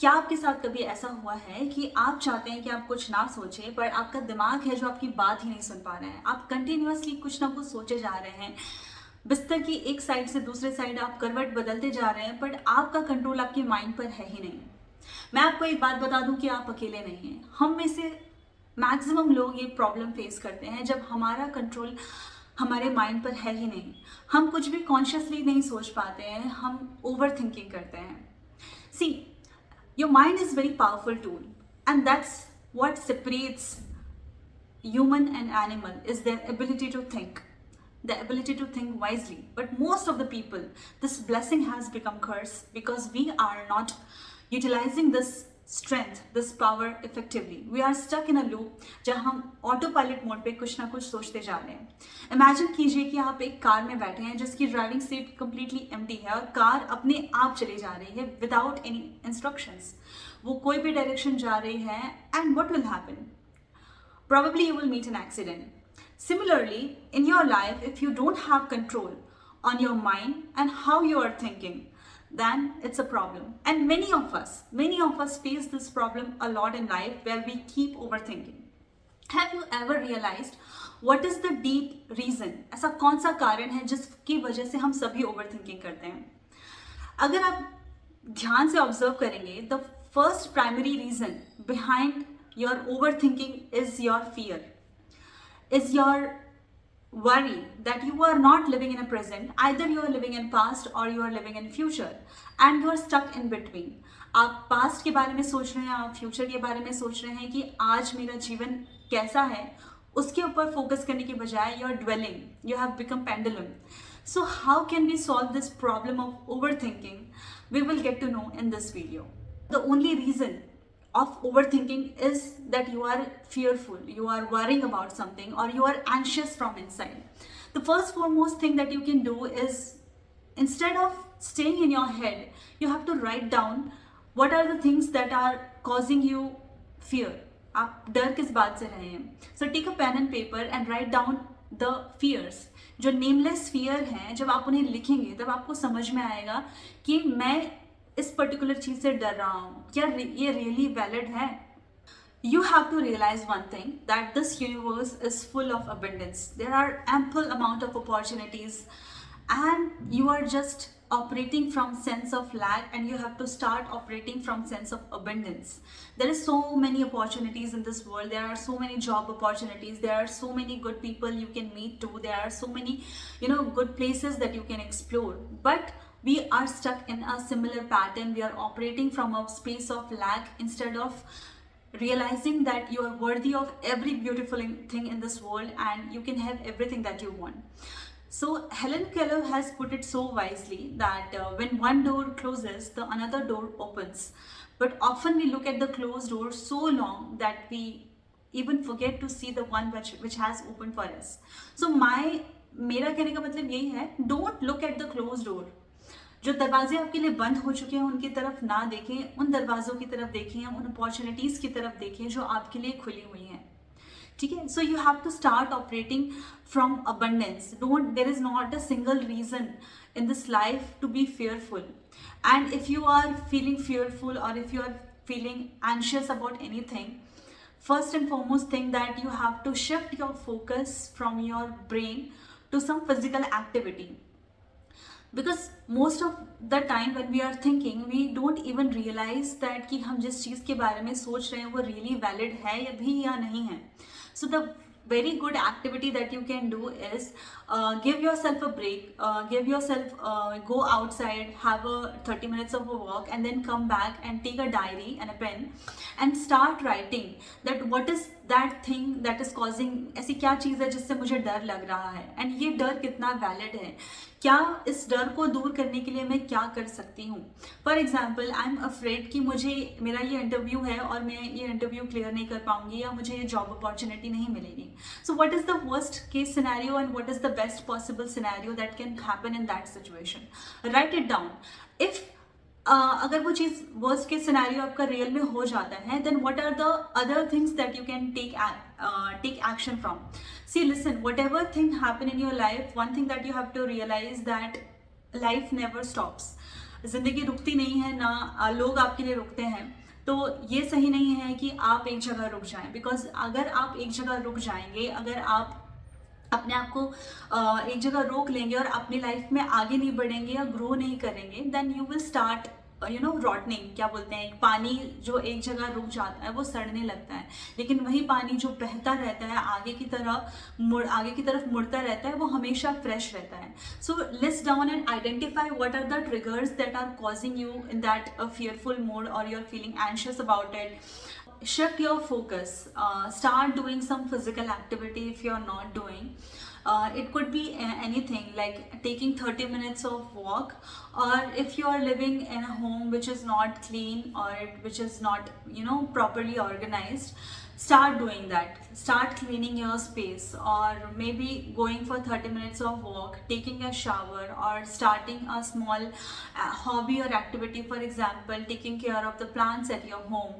क्या आपके साथ कभी ऐसा हुआ है कि आप चाहते हैं कि आप कुछ ना सोचें, पर आपका दिमाग है जो आपकी बात ही नहीं सुन पा रहे हैं? आप कंटिन्यूअसली कुछ ना कुछ सोचे जा रहे हैं, बिस्तर की एक साइड से दूसरे साइड आप करवट बदलते जा रहे हैं, बट आपका कंट्रोल आपके माइंड पर है ही नहीं। मैं आपको एक बात बता दूं कि आप अकेले नहीं हैं। हम में से मैक्सिमम लोग ये प्रॉब्लम फेस करते हैं जब हमारा कंट्रोल हमारे माइंड पर है ही नहीं। हम कुछ भी कॉन्शियसली नहीं सोच पाते हैं, हम ओवर थिंकिंग करते हैं। सी, your mind is very powerful tool, and that's what separates human and animal is their ability to think, the ability to think wisely. But most of the people, this blessing has become curse because we are not utilizing this strength, this power effectively. We are stuck in a loop जहाँ हम auto pilot mode पे कुछ ना कुछ सोचते जा रहे हैं। इमेजिन कीजिए कि आप एक कार में बैठे हैं जिसकी ड्राइविंग सीट कंप्लीटली एम्प्टी है और कार अपने आप चली जा रही है विदाउट एनी इंस्ट्रक्शंस। वो कोई भी डायरेक्शन जा रही है, and what will happen? Probably you will meet an accident. Similarly, in your life, if you don't have control on your mind and how you are thinking, then it's a problem. And many of us face this problem a lot in life where we keep overthinking. Have you ever realized what is the deep reason? ऐसा कौन सा कारण है जिसकी वजह से हम सभी ओवरथिंकिंग करते हैं? अगर आप ध्यान से ऑब्जर्व करेंगे, the first primary reason behind your overthinking is your fear, is your worry that you are not living in a present. Either you are living in past or you are living in future, and you are stuck in between. आप past के बारे में सोच रहे हैं, आप future के बारे में सोच रहे हैं कि आज मेरा जीवन कैसा है, उसके ऊपर फोकस करने के बजाय you are dwelling, you have become pendulum. So how can we solve this problem of overthinking? We will get to know in this video. The only reason of overthinking is that you are fearful, you are worrying about something, or you are anxious from inside. The first foremost thing that you can do is, instead of staying in your head, you have to write down what are the things that are causing you fear. आप डर किस बात से रहे हैं? So take a pen and paper and write down the fears. जो nameless fear हैं, जब आप उन्हें लिखेंगे तब आपको समझ में आएगा कि मैं इस पर्टिकुलर चीज से डर रहा हूँ, क्या ये रियली वैलिड है? You have to realize one thing, that this universe is full of abundance. There are ample amount of opportunities, and you are just operating from sense of lack, and you have to start operating from sense of abundance. There is so many opportunities in this world. There are so many job opportunities. There are so many good people you can meet too. There are so many, good places that you can explore. But we are stuck in a similar pattern. We are operating from a space of lack instead of realizing that you are worthy of every beautiful thing in this world, and you can have everything that you want. So Helen Keller has put it so wisely that when one door closes, the another door opens. But often we look at the closed door so long that we even forget to see the one which has opened for us. So मेरा कहने का मतलब यही है, don't look at the closed door. जो दरवाजे आपके लिए बंद हो चुके हैं उनकी तरफ ना देखें, उन दरवाजों की तरफ देखें, उन अपॉर्चुनिटीज की तरफ देखें जो आपके लिए खुली हुई हैं। ठीक है? So you have to start operating from abundance. Don't, there is not a single reason in this life to be fearful. And if you are feeling fearful, or if you are feeling anxious about anything, first and foremost thing that you have to shift your focus from your brain to some physical activity. Because most of the time when we are thinking, we don't even realize that कि हम जिस चीज़ के बारे में सोच रहे हैं वो really valid है या भी या नहीं है. So the very good activity that you can do is give yourself a break, go outside, have a 30 minutes of a walk, and then come back and take a diary and a pen and start writing that what is that thing that is causing, ऐसी क्या चीज़ है जिससे मुझे डर लग रहा है, and ये डर कितना वैलिड है, क्या इस डर को दूर करने के लिए मैं क्या कर सकती हूँ. For example, I am afraid कि मुझे मेरा ये इंटरव्यू है और मैं ये इंटरव्यू क्लियर नहीं कर पाऊंगी, या मुझे ये जॉब अपॉर्चुनिटी नहीं मिलेगी. So what is the worst case scenario and what is the best possible scenario that can happen in that situation? Write it down. If अगर वो चीज़ वर्स्ट केस सिनेरियो आपका रियल में हो जाता है, then what are the other things that you can take action from. See, listen, whatever thing happen in your life, one thing that you have to realize that life never stops. ज़िंदगी रुकती नहीं है ना, लोग आपके लिए रुकते हैं। तो ये सही नहीं है कि आप एक जगह रुक जाएं, बिकॉज अगर आप एक जगह रुक जाएंगे, अगर आप अपने आप को एक जगह रोक लेंगे और अपनी लाइफ में आगे नहीं बढ़ेंगे या ग्रो नहीं करेंगे, then you will start rotting, क्या बोलते हैं, पानी जो एक जगह रुक जाता है वो सड़ने लगता है, लेकिन वही पानी जो बहता रहता है आगे की तरफ मुड़ता रहता है, वो हमेशा फ्रेश रहता है। So list down and identify what are the triggers that are causing you in that fearful mood, or you're feeling anxious about it. Shift your focus, start doing some physical activity if you're not doing. It could be anything like taking 30 minutes of walk, or if you are living in a home which is not clean or which is not properly organized, start doing that. Start cleaning your space, or maybe going for 30 minutes of walk, taking a shower, or starting a small hobby or activity, for example taking care of the plants at your home.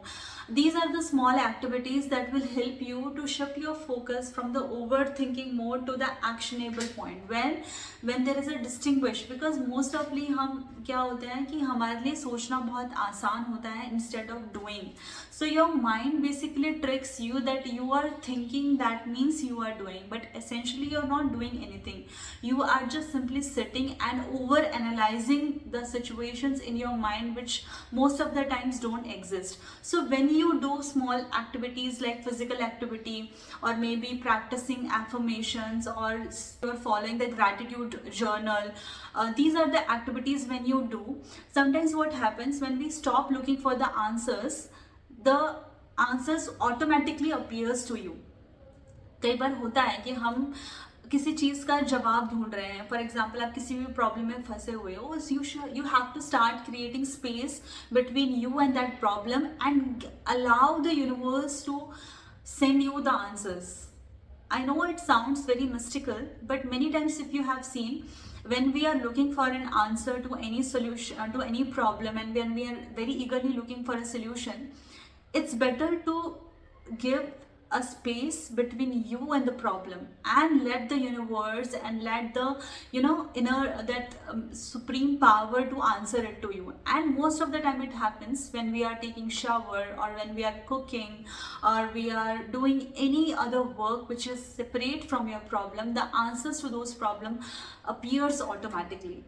These are the small activities that will help you to shift your focus from the overthinking mode to the actionable point, when there is a distinguish, because most ofly हम क्या होता है कि हमारे लिए सोचना बहुत आसान होता है instead of doing. So your mind basically tricks you that you are thinking, that means you are doing, but essentially you're not doing anything. You are just simply sitting and over analyzing the situations in your mind which most of the times don't exist. So when you do small activities like physical activity, or maybe practicing affirmations, or you're following the gratitude journal, these are the activities when you do. Sometimes what happens, when we stop looking for the answers automatically appears to you. कई बार होता है कि हम किसी चीज़ का जवाब ढूंढ रहे हैं, फॉर एग्जाम्पल आप किसी भी प्रॉब्लम में फंसे हुए हो, you have to start creating space between you and that problem and allow the universe to send you the answers. I know it sounds very mystical, but many times if you have seen, when we are looking for an answer to any solution, to any problem, and when we are very eagerly looking for a solution, it's better to give a space between you and the problem, and let the universe and let the inner that supreme power to answer it to you. And most of the time it happens when we are taking shower, or when we are cooking, or we are doing any other work which is separate from your problem. The answers to those problems appears automatically.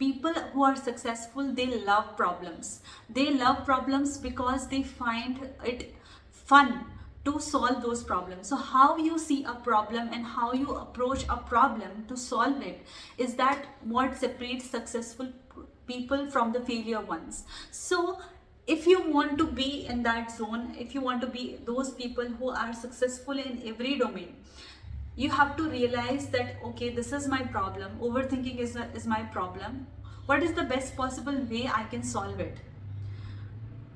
People who are successful, they love problems. They love problems because they find it fun to solve those problems. So how you see a problem and how you approach a problem to solve it is that what separates successful people from the failure ones. So if you want to be in that zone, if you want to be those people who are successful in every domain, you have to realize that, okay, this is my problem, overthinking is my problem. What is the best possible way I can solve it?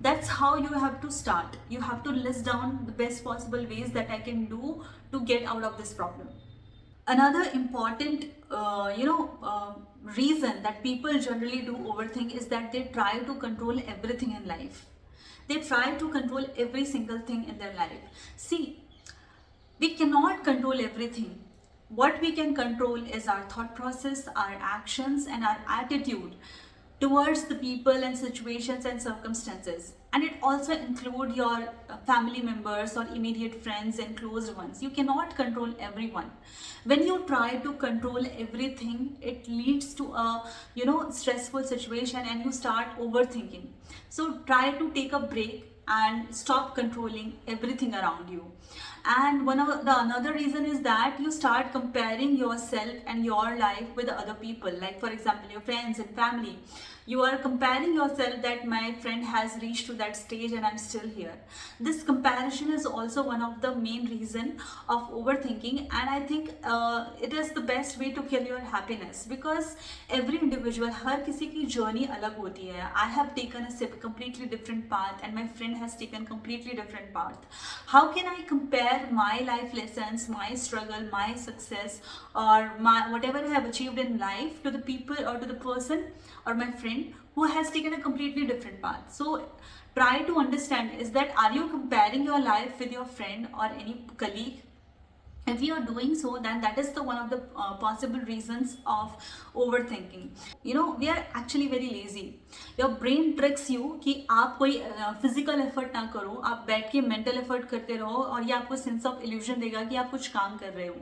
That's how you have to start. You have to list down the best possible ways that I can do to get out of this problem. Another important reason that people generally do overthink is that they try to control everything in life. They try to control every single thing in their life. See, we cannot control everything. What we can control is our thought process, our actions, and our attitude towards the people and situations and circumstances. And it also include your family members or immediate friends and closed ones. You cannot control everyone. When you try to control everything, it leads to a stressful situation, and you start overthinking. So try to take a break and stop controlling everything around you. And another reason is that you start comparing yourself and your life with other people, like for example your friends and family. You are comparing yourself that my friend has reached to that stage and I'm still here. This comparison is also one of the main reason of overthinking, and I think it is the best way to kill your happiness, because every individual, हर किसी की journey अलग होती है. I have taken a completely different path and my friend has taken completely different path. How can I compare my life lessons, my struggle, my success, or whatever I have achieved in life to the people or to the person or my friend who has taken a completely different path? So try to understand, is that, are you comparing your life with your friend or any colleague? If you are doing so, then that is the one of the possible reasons of overthinking. You know, we are actually very lazy. Your brain tricks you कि आप कोई physical effort ना करो, आप बैठ के mental effort करते रहो, और ये आपको सेंस ऑफ इल्यूजन देगा कि आप कुछ काम कर रहे हो.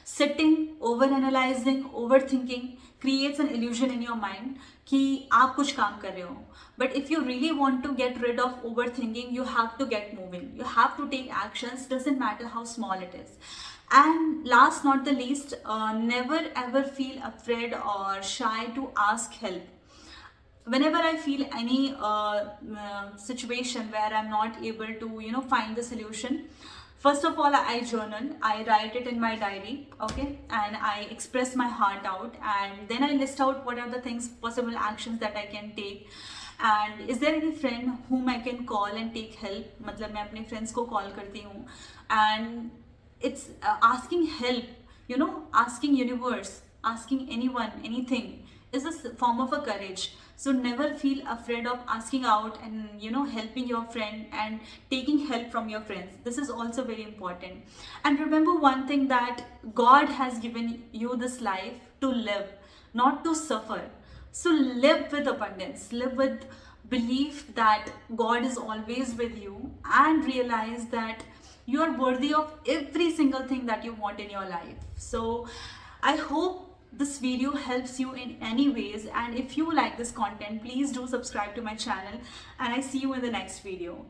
Sitting, over analyzing, overthinking creates an illusion in your mind कि आप कुछ काम कर रहे हो. But if you really want to get rid of overthinking, you have to get moving. You have to take actions, doesn't matter how small it is. And last not the least, never ever feel afraid or shy to ask help. Whenever I feel any situation where I'm not able to, you know, find the solution, first of all, I journal, I write it in my diary, okay, and I express my heart out, and then I list out what are the things, possible actions that I can take. And is there any friend whom I can call and take help? मतलब मैं अपने friends को call करती हूँ, and it's asking help, you know, asking universe, asking anyone, anything is a form of a courage. So never feel afraid of asking out and, you know, helping your friend and taking help from your friends. This is also very important. And remember one thing, that God has given you this life to live, not to suffer. So live with abundance, live with belief that God is always with you, and realize that you are worthy of every single thing that you want in your life. So I hope this video helps you in any ways, and if you like this content, please do subscribe to my channel, and I see you in the next video.